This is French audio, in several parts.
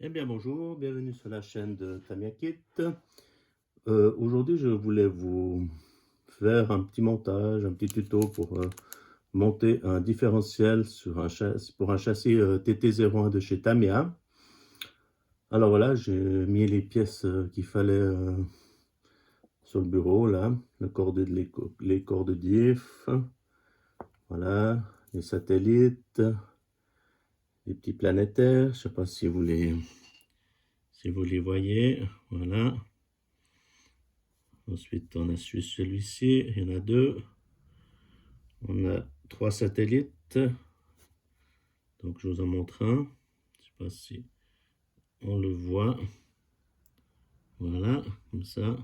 Eh bien bonjour, bienvenue sur la chaîne de Tamiya Kit. Aujourd'hui je voulais vous faire un petit montage, un petit tuto pour monter un différentiel sur pour un châssis TT01 de chez Tamiya. Alors voilà, j'ai mis les pièces qu'il fallait sur le bureau, là, les cordes diff, voilà, les satellites, les petits planétaires, je ne sais pas si vous les voyez, voilà. Ensuite, on a celui-ci, il y en a deux. On a 3 satellites. Donc, je vous en montre un. Je ne sais pas si on le voit. Voilà, comme ça.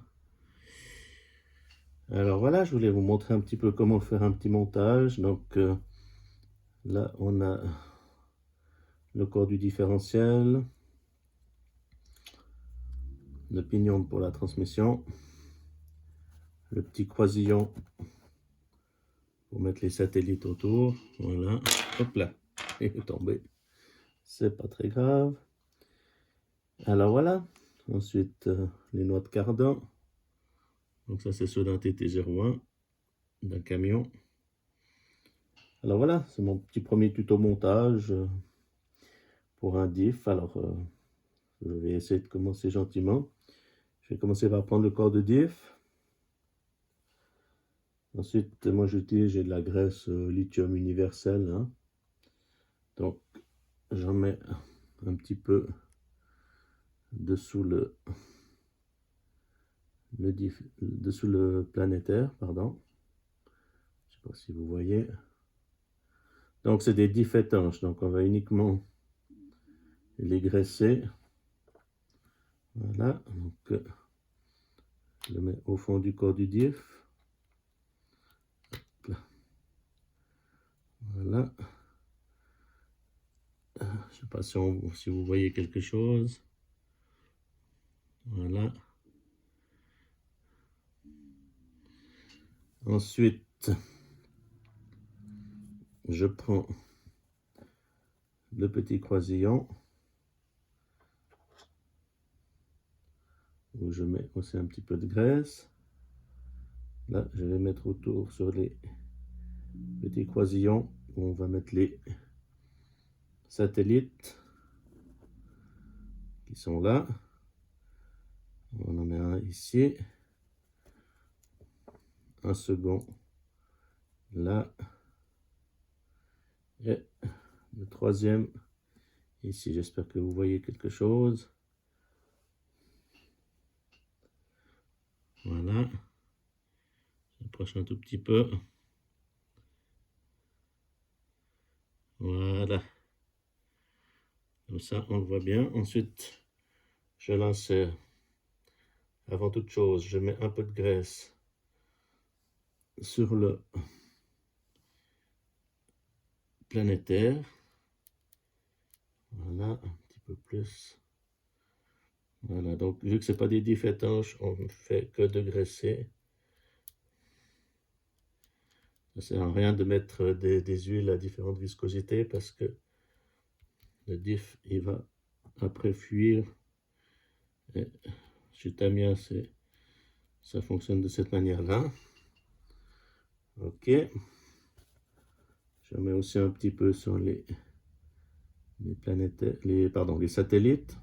Alors voilà, je voulais vous montrer un petit peu comment faire un petit montage. Donc, là, on a le corps du différentiel, le pignon pour la transmission, le petit croisillon pour mettre les satellites autour. Voilà, hop là, il est tombé. C'est pas très grave. Alors voilà, ensuite les noix de cardan. Donc ça c'est ceux d'un TT01, d'un camion. Alors voilà, c'est mon petit premier tuto montage pour un diff. Alors je vais essayer de commencer gentiment. Je vais commencer par prendre le corps de diff. Ensuite, moi j'ai de la graisse lithium universelle, hein. Donc j'en mets un petit peu dessous dessous le planétaire, pardon. Je ne sais pas si vous voyez. Donc c'est des diffs étanches, donc on va uniquement les graisser. Voilà, donc je le mets au fond du corps du diff. Voilà. Je ne sais pas si vous voyez quelque chose. Voilà. Ensuite, je prends le petit croisillon où je mets aussi un petit peu de graisse. Là, je vais mettre autour sur les petits croisillons où on va mettre les satellites qui sont là. On en met un ici, un second là, et le troisième ici. J'espère que vous voyez quelque chose. Voilà, j'approche un tout petit peu. Voilà, comme ça on le voit bien. Ensuite, je l'insère. Avant toute chose, je mets un peu de graisse sur le planétaire. Voilà, un petit peu plus. Voilà, donc vu que ce n'est pas des diffs étanches, on ne fait que de graisser. Ça ne sert à rien de mettre des huiles à différentes viscosités parce que le diff, il va après fuir. Et chez Tamiya, ça fonctionne de cette manière-là. Ok. Je mets aussi un petit peu sur les satellites.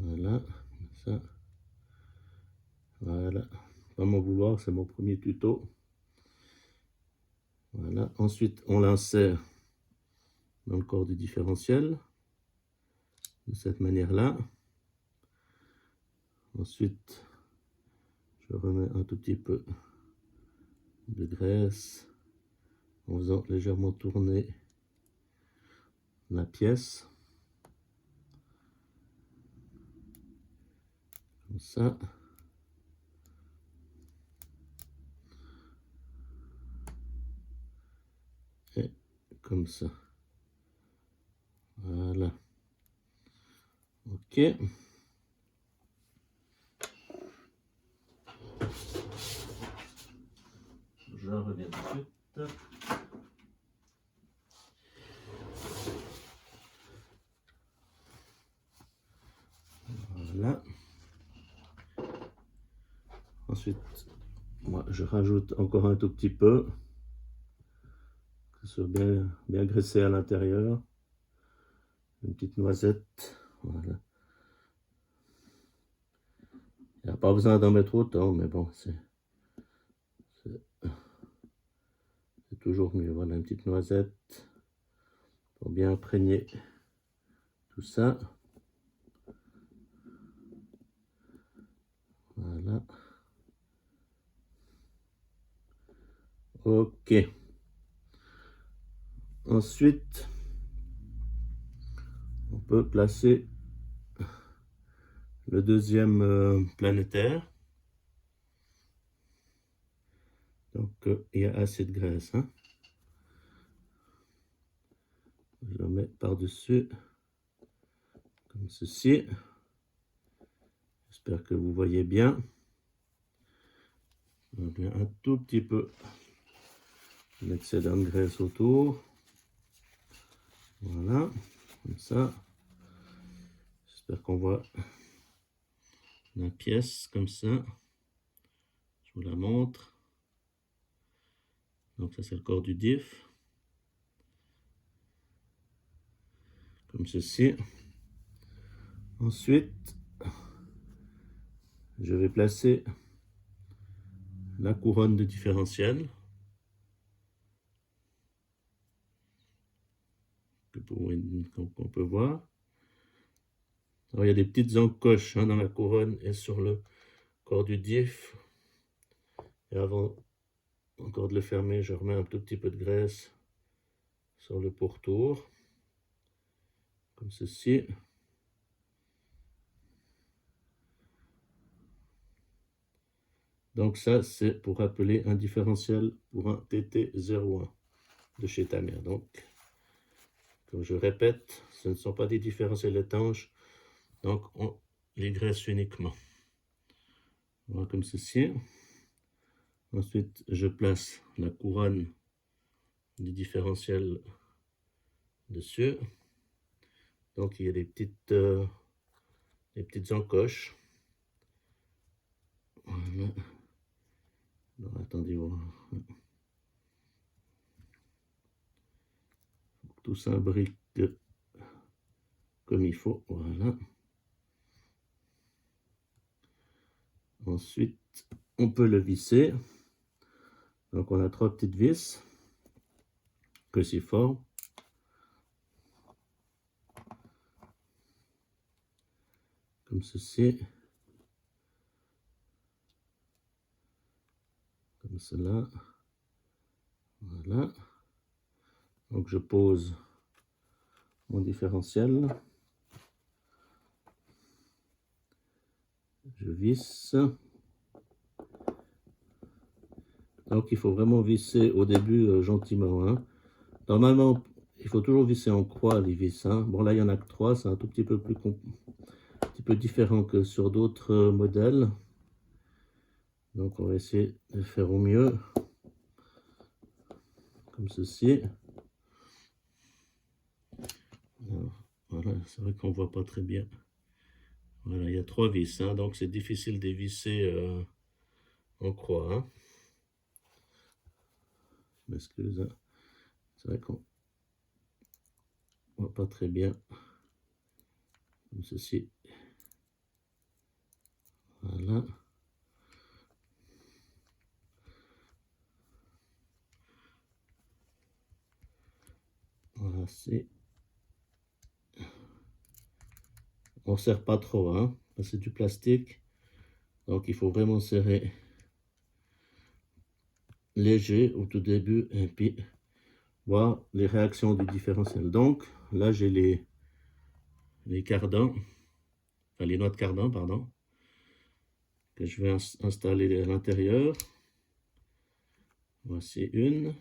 Voilà, comme ça. Voilà. Pas m'en vouloir, c'est mon premier tuto. Voilà. Ensuite, on l'insère dans le corps du différentiel de cette manière-là. Ensuite, je remets un tout petit peu de graisse en faisant légèrement tourner la pièce. Comme ça. Et comme ça. Voilà. Ok. Je reviens tout de suite. Ensuite, moi, je rajoute encore un tout petit peu, que ce soit bien graissé à l'intérieur. Une petite noisette, voilà. Il n'y a pas besoin d'en mettre autant, mais bon, c'est toujours mieux. Voilà, une petite noisette pour bien imprégner tout ça. Voilà. Ok. Ensuite, on peut placer le deuxième planétaire. Donc, il y a assez de graisse. Hein. Je le mets par-dessus, comme ceci. J'espère que vous voyez bien. On va un tout petit peu d'excédent de graisse autour. Voilà, comme ça. J'espère qu'on voit la pièce comme ça. Je vous la montre. Donc ça c'est le corps du diff. Comme ceci. Ensuite, je vais placer la couronne de différentiel. Qu'on peut voir. Alors, il y a des petites encoches dans la couronne et sur le corps du diff. Et avant encore de le fermer, je remets un tout petit peu de graisse sur le pourtour. Comme ceci. Donc ça, c'est pour appeler un différentiel pour un TT01 de chez Tamer. Donc, comme je répète, ce ne sont pas des différentiels étanches, donc on les graisse uniquement. Voilà, comme ceci. Ensuite, je place la couronne du différentiel dessus. Donc, il y a des petites encoches. Voilà. Alors, attendez, voilà. Tout s'imbrique comme il faut. Voilà. Ensuite, on peut le visser. Donc, on a 3 petites vis cruciformes. Comme ceci. Comme cela. Voilà. Donc, je pose mon différentiel. Je visse. Donc, il faut vraiment visser au début gentiment. Hein. Normalement, il faut toujours visser en croix les vis. Hein. Bon, là, il n'y en a que 3. C'est un tout petit peu différent que sur d'autres modèles. Donc, on va essayer de faire au mieux. Comme ceci. Alors, voilà, c'est vrai qu'on ne voit pas très bien. Voilà, il y a 3 vis. Hein, donc, c'est difficile de visser en croix. Hein. Je m'excuse. Hein. C'est vrai qu'on ne voit pas très bien. Comme ceci. Voilà. Voilà, c'est... On ne serre pas trop, hein, parce que c'est du plastique. Donc, il faut vraiment serrer léger au tout début et puis voir les réactions du différentiel. Donc, là, j'ai les cardans, enfin les noix de cardan, pardon, que je vais installer à l'intérieur. Voici une.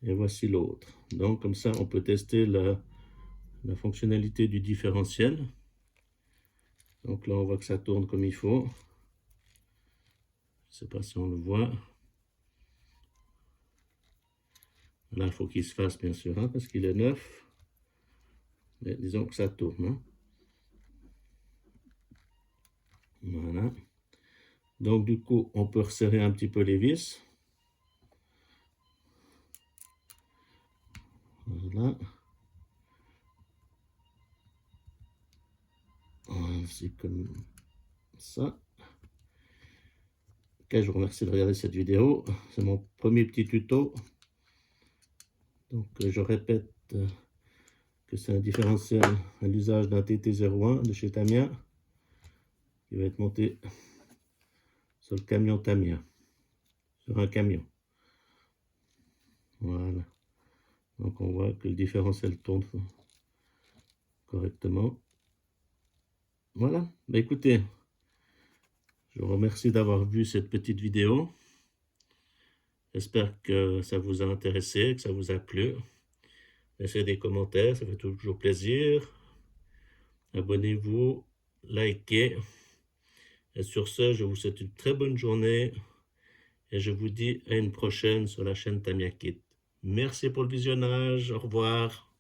Et voici l'autre. Donc, comme ça, on peut tester la fonctionnalité du différentiel. Donc là, on voit que ça tourne comme il faut. Je ne sais pas si on le voit. Là, il faut qu'il se fasse, bien sûr, hein, parce qu'il est neuf. Mais disons que ça tourne. Hein. Voilà. Donc du coup, on peut resserrer un petit peu les vis. Voilà. Voilà, c'est comme ça. Ok, je vous remercie de regarder cette vidéo. C'est mon premier petit tuto. Donc je répète que c'est un différentiel à l'usage d'un TT01 de chez Tamiya qui va être monté sur le camion Tamiya, sur un camion. Voilà. Donc on voit que le différentiel tourne correctement. Voilà. Bah, écoutez, je vous remercie d'avoir vu cette petite vidéo. J'espère que ça vous a intéressé, que ça vous a plu. Laissez des commentaires, ça fait toujours plaisir. Abonnez-vous, likez. Et sur ce, je vous souhaite une très bonne journée et je vous dis à une prochaine sur la chaîne Tamiya Kit. Merci pour le visionnage. Au revoir.